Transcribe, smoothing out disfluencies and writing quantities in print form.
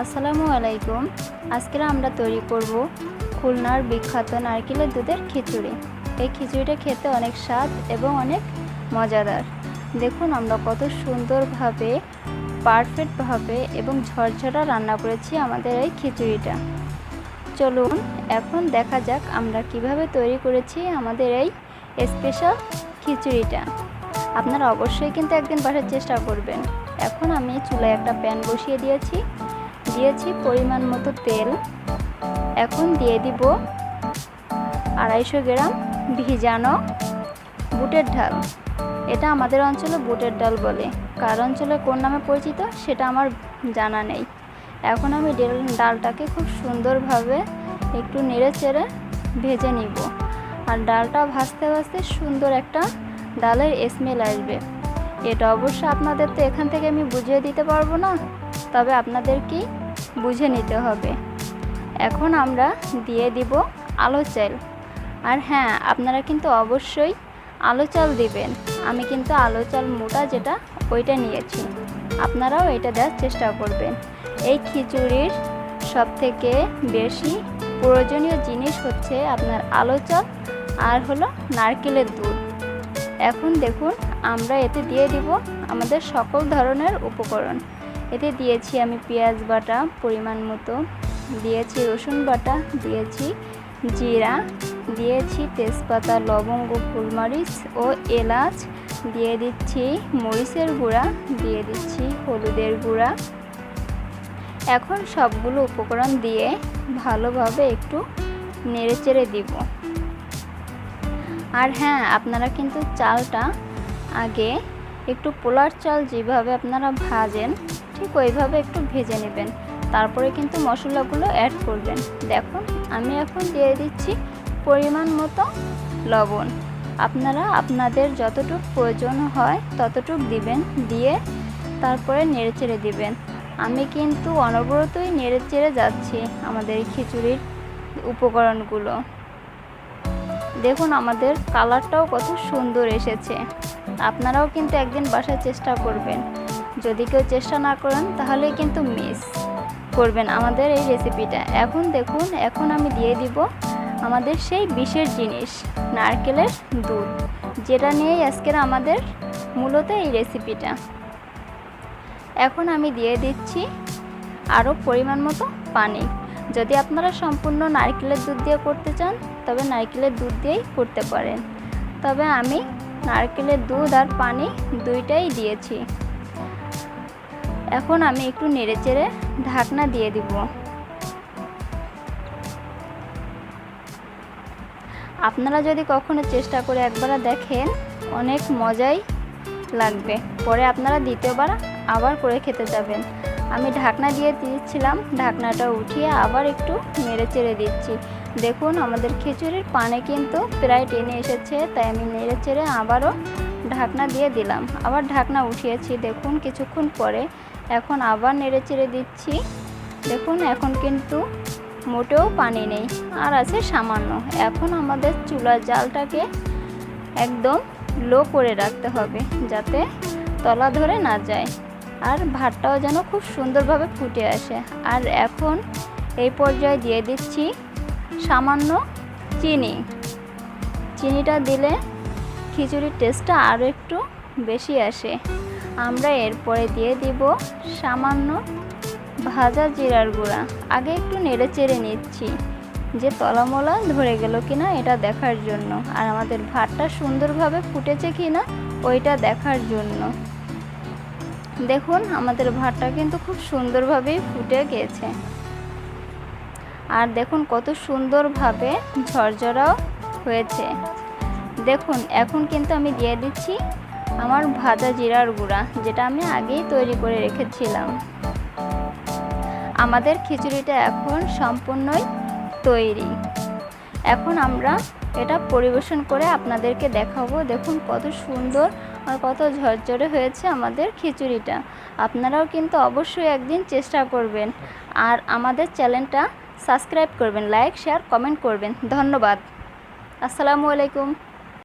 আসসালামু আলাইকুম। আজকে আমরা তৈরি করব খুলনার বিখ্যাত নারকেলের দুধের খিচুড়ি। এই খিচুড়িটা খেতে অনেক স্বাদ এবং অনেক মজাদার। দেখুন আমরা কত সুন্দরভাবে, পারফেক্টভাবে এবং ঝরঝরা রান্না করেছি আমাদের এই খিচুড়িটা। চলুন এখন দেখা যাক আমরা কিভাবে তৈরি করেছি আমাদের এই স্পেশাল খিচুড়িটা। আপনারা অবশ্যই কিন্তু একদিন বাসার চেষ্টা করবেন। এখন আমি চুলায় একটা প্যান বসিয়ে দিয়েছি পরিমাণ মতো তেল। এখন দিয়ে দিব 250 গ্রাম ভিজানো বুটের ডাল। এটা আমাদের অঞ্চলে বুটের ডাল বলে, কার অঞ্চলে কোন নামে পরিচিত সেটা আমার জানা নেই। এখন আমি ডালটাকে খুব সুন্দরভাবে একটু নেড়ে চেড়ে ভেজে নিব। আর ডালটা ভাজতে ভাজতে সুন্দর একটা ডালের স্মেল আসবে। এটা অবশ্য আপনাদের তো এখান থেকে আমি বুঝিয়ে দিতে পারবো না, তবে আপনাদেরকেই বুঝে নিতে হবে। এখন আমরা দিয়ে দিব আলো চাল। আর হ্যাঁ, আপনারা কিন্তু অবশ্যই আলো চাল দিবেন। আমি কিন্তু আলো চাল মোটা যেটা ওইটা নিয়েছি, আপনারাও এটা দেওয়ার চেষ্টা করবেন। এই খিচুড়ির সবথেকে বেশি প্রয়োজনীয় জিনিস হচ্ছে আপনার আলো চাল আর হলো নারকেলের দুধ। এখন দেখুন আমরা এতে দিয়ে দিব আমাদের সকল ধরনের উপকরণ। এতে দিয়েছি আমি পেঁয়াজ বাটা পরিমাণ মতো, দিয়েছি রসুন বাটা, দিয়েছি জিরা, দিয়েছি তেজপাতা, লবঙ্গ, গোলমরিচ ও এলাচ, দিয়ে দিচ্ছি মরিচের গুঁড়া, দিয়ে দিচ্ছি হলুদের গুঁড়া। এখন সবগুলো উপকরণ দিয়ে ভালোভাবে একটু নেড়েচেড়ে দিব। আর হ্যাঁ, আপনারা কিন্তু চালটা আগে একটু পোলার চাল যেভাবে আপনারা ভাজেন ঠিক ওইভাবে একটু ভেজে নেবেন, তারপরে কিন্তু মশলাগুলো অ্যাড করবেন। দেখুন আমি এখন দিয়ে দিচ্ছি পরিমাণ মতো লবণ। আপনারা আপনাদের যতটুকু প্রয়োজন হয় ততটুকু দিবেন, দিয়ে তারপরে নেড়েচেড়ে দিবেন। আমি কিন্তু অনবরতই নেড়েচেড়ে যাচ্ছি আমাদের খিচুড়ির উপকরণগুলো। দেখুন আমাদের কালারটাও কত সুন্দর এসেছে। আপনারাও কিন্তু একদিন বাসায় চেষ্টা করবেন। যদি কেউ চেষ্টা না করেন তাহলে কিন্তু মিস করবেন আমাদের এই রেসিপিটা। এখন দেখুন, এখন আমি দিয়ে দিব আমাদের সেই বিশেষ জিনিস নারকেলের দুধ, যেটা নিয়েই আজকের আমাদের মূলত এই রেসিপিটা। এখন আমি দিয়ে দিচ্ছি আরও পরিমাণ মতো পানি। যদি আপনারা সম্পূর্ণ নারকেলের দুধ দিয়ে করতে চান তবে নারকেলের দুধ দিয়েই করতে পারেন, তবে আমি নারকেলের দুধ আর পানি দুইটাই দিয়েছি। এখন আমি একটু নেড়েচেড়ে ঢাকনা দিয়ে দিব। আপনারা যদি কখনো চেষ্টা করে একবার দেখেন অনেক মজাই লাগবে, পরে আপনারা দ্বিতীয়বার আবার করে খেতে যাবেন। আমি ঢাকনা দিয়ে দিয়েছিলাম, ঢাকনাটা উঠিয়ে আবার একটু নেড়েচেড়ে দিচ্ছি। দেখুন আমাদের খিচুড়ির পানি কিন্তু প্রায় টেনে এসেছে, তাই আমি নেড়েচেড়ে আবারও ঢাকনা দিয়ে দিলাম, আবার ঢাকনা উঠিয়েছি। দেখুন কিছুক্ষণ পরে এখন আবার নেড়েচেড়ে দিচ্ছি। দেখুন এখন কিন্তু মোটেও পানি নেই, আর আছে সামান্য। এখন আমাদের চুলার জালটাকে একদম লো করে রাখতে হবে যাতে তলা ধরে না যায়, আর ভাতটাও যেন খুব সুন্দরভাবে ফুটে আসে। আর এখন এই পর্যায়ে দিয়ে দিচ্ছি সামান্য চিনি। চিনিটা দিলে খিচুড়ির টেস্টটা আরও একটু বেশি আসে। আমরা এরপরে দিয়ে দিব সামান্য ভাজা জিরার গুঁড়া। আগে একটু নেড়ে চেড়ে নিচ্ছি যে তলামলা ধরে গেল কিনা এটা দেখার জন্য, আর আমাদের ভাতটা সুন্দরভাবে ফুটেছে কিনা ওইটা দেখার জন্য। দেখুন আমাদের ভাতটা কিন্তু খুব সুন্দরভাবেই ফুটে গেছে, আর দেখুন কত সুন্দরভাবে ঝরঝরাও হয়েছে। দেখুন এখন কিন্তু আমি দিয়ে দিচ্ছি আমার ভাজা জিরার গুঁড়া, যেটা আমি আগেই তৈরি করে রেখেছিলাম। আমাদের খিচুড়িটা এখন সম্পূর্ণই তৈরি। এখন আমরা এটা পরিবেশন করে আপনাদেরকে দেখাবো। দেখুন কত সুন্দর আর কত ঝরঝরে হয়েছে আমাদের খিচুড়িটা। আপনারাও কিন্তু অবশ্যই একদিন চেষ্টা করবেন, আর আমাদের চ্যানেলটা সাবস্ক্রাইব করবেন, লাইক শেয়ার কমেন্ট করবেন। ধন্যবাদ। আসসালামু আলাইকুম।